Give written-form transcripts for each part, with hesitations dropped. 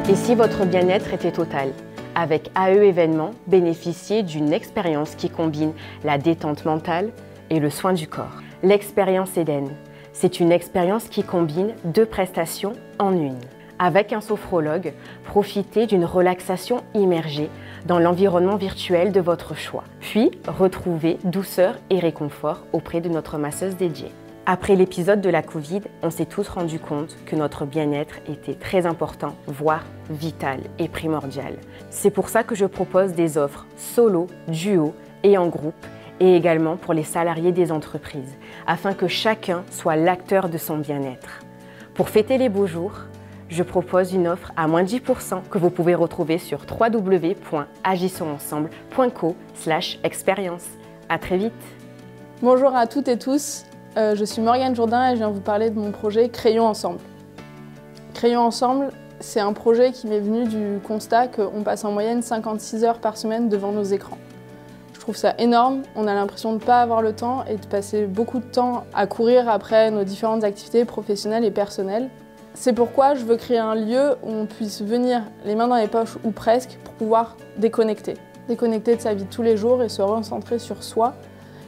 Et si votre bien-être était total? Avec AE Événements, bénéficiez d'une expérience qui combine la détente mentale et le soin du corps. L'expérience Eden, c'est une expérience qui combine 2 prestations en une. Avec un sophrologue, profitez d'une relaxation immergée dans l'environnement virtuel de votre choix. Puis, retrouvez douceur et réconfort auprès de notre masseuse dédiée. Après l'épisode de la Covid, on s'est tous rendu compte que notre bien-être était très important, voire vital et primordial. C'est pour ça que je propose des offres solo, duo et en groupe, et également pour les salariés des entreprises, afin que chacun soit l'acteur de son bien-être. Pour fêter les beaux jours, je propose une offre à moins 10% que vous pouvez retrouver sur www.agissonsensemble.co/expérience. À très vite. Bonjour à toutes et tous. Je suis Morgane Jourdain et je viens vous parler de mon projet Créons Ensemble. Créons Ensemble, c'est un projet qui m'est venu du constat qu'on passe en moyenne 56 heures par semaine devant nos écrans. Je trouve ça énorme, on a l'impression de ne pas avoir le temps et de passer beaucoup de temps à courir après nos différentes activités professionnelles et personnelles. C'est pourquoi je veux créer un lieu où on puisse venir les mains dans les poches ou presque pour pouvoir déconnecter. Déconnecter de sa vie de tous les jours et se recentrer sur soi,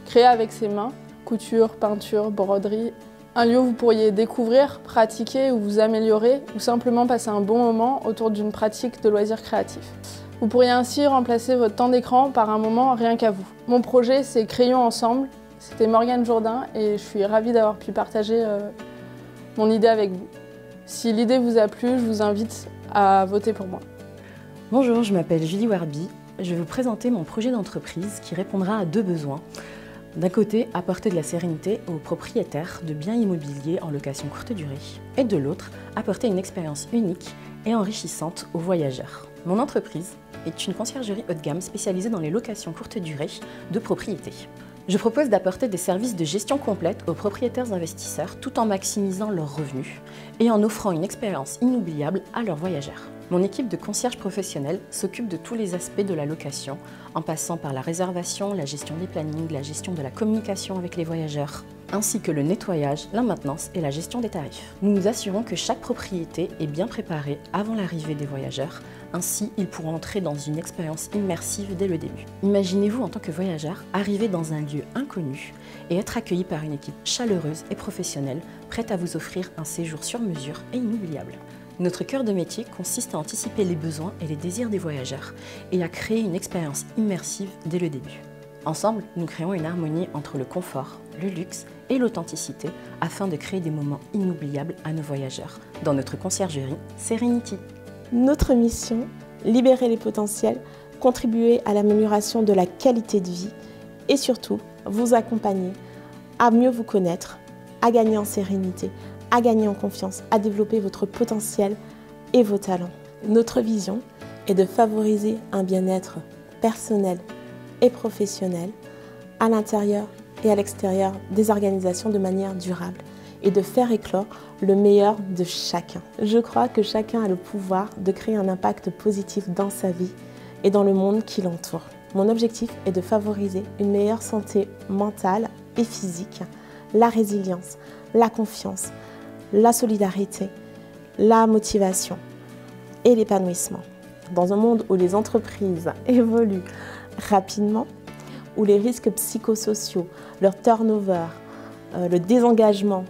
créer avec ses mains. Couture, peinture, broderie. Un lieu où vous pourriez découvrir, pratiquer ou vous améliorer ou simplement passer un bon moment autour d'une pratique de loisirs créatifs. Vous pourriez ainsi remplacer votre temps d'écran par un moment rien qu'à vous. Mon projet, c'est Créons Ensemble. C'était Morgane Jourdain et je suis ravie d'avoir pu partager mon idée avec vous. Si l'idée vous a plu, je vous invite à voter pour moi. Bonjour, je m'appelle Julie Warby. Je vais vous présenter mon projet d'entreprise qui répondra à 2 besoins. D'un côté, apporter de la sérénité aux propriétaires de biens immobiliers en location courte durée, et de l'autre, apporter une expérience unique et enrichissante aux voyageurs. Mon entreprise est une conciergerie haut de gamme spécialisée dans les locations courte durée de propriétés. Je propose d'apporter des services de gestion complète aux propriétaires investisseurs tout en maximisant leurs revenus et en offrant une expérience inoubliable à leurs voyageurs. Mon équipe de concierges professionnels s'occupe de tous les aspects de la location, en passant par la réservation, la gestion des plannings, la gestion de la communication avec les voyageurs, ainsi que le nettoyage, la maintenance et la gestion des tarifs. Nous nous assurons que chaque propriété est bien préparée avant l'arrivée des voyageurs, ainsi ils pourront entrer dans une expérience immersive dès le début. Imaginez-vous en tant que voyageur arriver dans un lieu inconnu et être accueilli par une équipe chaleureuse et professionnelle, prête à vous offrir un séjour sur mesure et inoubliable. Notre cœur de métier consiste à anticiper les besoins et les désirs des voyageurs et à créer une expérience immersive dès le début. Ensemble, nous créons une harmonie entre le confort, le luxe et l'authenticité afin de créer des moments inoubliables à nos voyageurs dans notre conciergerie Serenity. Notre mission, libérer les potentiels, contribuer à l'amélioration de la qualité de vie et surtout vous accompagner à mieux vous connaître, à gagner en sérénité, à gagner en confiance, à développer votre potentiel et vos talents. Notre vision est de favoriser un bien-être personnel et professionnel à l'intérieur et à l'extérieur des organisations de manière durable et de faire éclore le meilleur de chacun. Je crois que chacun a le pouvoir de créer un impact positif dans sa vie et dans le monde qui l'entoure. Mon objectif est de favoriser une meilleure santé mentale et physique, la résilience, la confiance, la solidarité, la motivation et l'épanouissement. Dans un monde où les entreprises évoluent rapidement, où les risques psychosociaux, leur turnover, le désengagement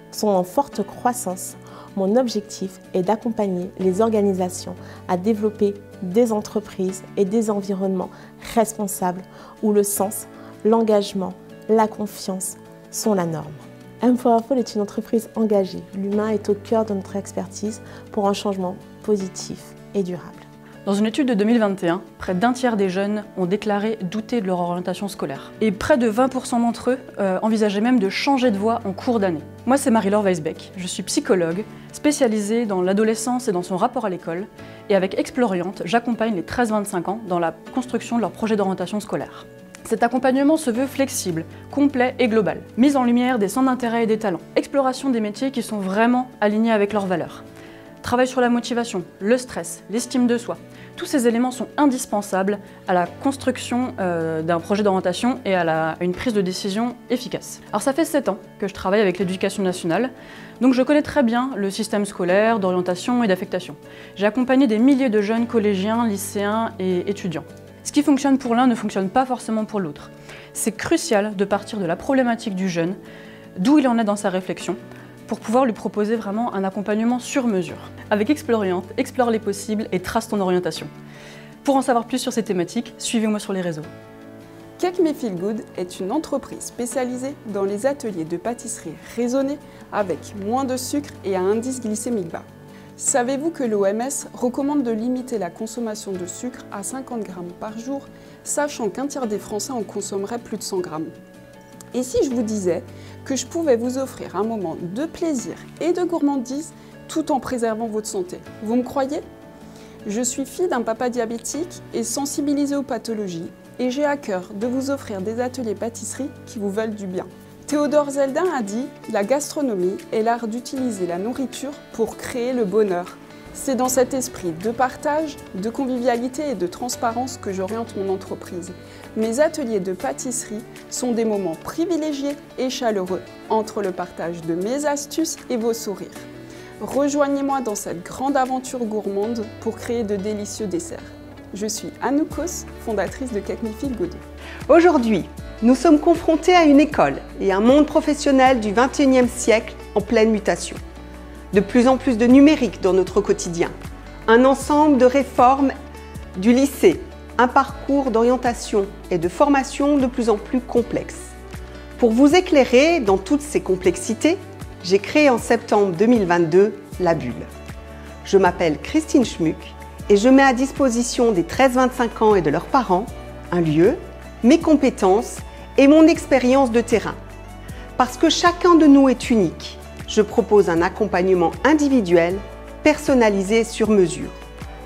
sont en forte croissance, mon objectif est d'accompagner les organisations à développer des entreprises et des environnements responsables où le sens, l'engagement, la confiance sont la norme. M4Fall est une entreprise engagée. L'humain est au cœur de notre expertise pour un changement positif et durable. Dans une étude de 2021, près d'un tiers des jeunes ont déclaré douter de leur orientation scolaire. Et près de 20% d'entre eux envisageaient même de changer de voie en cours d'année. Moi, c'est Marie-Laure Weisbeck. Je suis psychologue, spécialisée dans l'adolescence et dans son rapport à l'école. Et avec Exploriante, j'accompagne les 13-25 ans dans la construction de leur projet d'orientation scolaire. Cet accompagnement se veut flexible, complet et global. Mise en lumière des centres d'intérêt et des talents. Exploration des métiers qui sont vraiment alignés avec leurs valeurs. travaille sur la motivation, le stress, l'estime de soi. Tous ces éléments sont indispensables à la construction d'un projet d'orientation et à une prise de décision efficace. Alors ça fait 7 ans que je travaille avec l'Éducation nationale, donc je connais très bien le système scolaire, d'orientation et d'affectation. J'ai accompagné des milliers de jeunes collégiens, lycéens et étudiants. Ce qui fonctionne pour l'un ne fonctionne pas forcément pour l'autre. C'est crucial de partir de la problématique du jeune, d'où il en est dans sa réflexion, pour pouvoir lui proposer vraiment un accompagnement sur mesure. Avec Exploriante, explore les possibles et trace ton orientation. Pour en savoir plus sur ces thématiques, suivez-moi sur les réseaux. Cake Me Feel Good est une entreprise spécialisée dans les ateliers de pâtisserie raisonnée avec moins de sucre et à indice glycémique bas. Savez-vous que l'OMS recommande de limiter la consommation de sucre à 50 grammes par jour, sachant qu'un tiers des Français en consommeraient plus de 100 grammes? Et si je vous disais que je pouvais vous offrir un moment de plaisir et de gourmandise tout en préservant votre santé, vous me croyez? Je suis fille d'un papa diabétique et sensibilisée aux pathologies et j'ai à cœur de vous offrir des ateliers pâtisserie qui vous veulent du bien. Théodore Zeldin a dit « La gastronomie est l'art d'utiliser la nourriture pour créer le bonheur ». C'est dans cet esprit de partage, de convivialité et de transparence que j'oriente mon entreprise. Mes ateliers de pâtisserie sont des moments privilégiés et chaleureux entre le partage de mes astuces et vos sourires. Rejoignez-moi dans cette grande aventure gourmande pour créer de délicieux desserts. Je suis Anouk Kos, fondatrice de Cake Me Feel Good. Aujourd'hui, nous sommes confrontés à une école et un monde professionnel du XXIe siècle en pleine mutation. De plus en plus de numérique dans notre quotidien, un ensemble de réformes du lycée, un parcours d'orientation et de formation de plus en plus complexe. Pour vous éclairer dans toutes ces complexités, j'ai créé en septembre 2022 La Bulle. Je m'appelle Christine Schmuck et je mets à disposition des 13-25 ans et de leurs parents un lieu, mes compétences et mon expérience de terrain. Parce que chacun de nous est unique, je propose un accompagnement individuel, personnalisé sur mesure.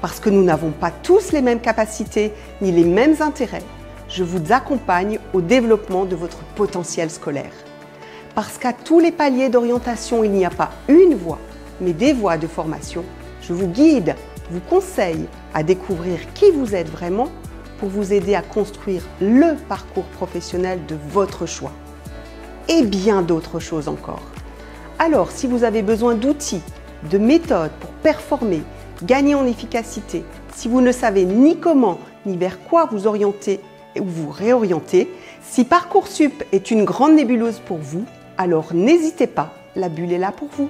Parce que nous n'avons pas tous les mêmes capacités ni les mêmes intérêts, je vous accompagne au développement de votre potentiel scolaire. Parce qu'à tous les paliers d'orientation, il n'y a pas une voie, mais des voies de formation, je vous guide, vous conseille à découvrir qui vous êtes vraiment pour vous aider à construire le parcours professionnel de votre choix. Et bien d'autres choses encore. Alors, si vous avez besoin d'outils, de méthodes pour performer, gagner en efficacité, si vous ne savez ni comment ni vers quoi vous orienter ou vous réorienter, si Parcoursup est une grande nébuleuse pour vous, alors n'hésitez pas, la bulle est là pour vous.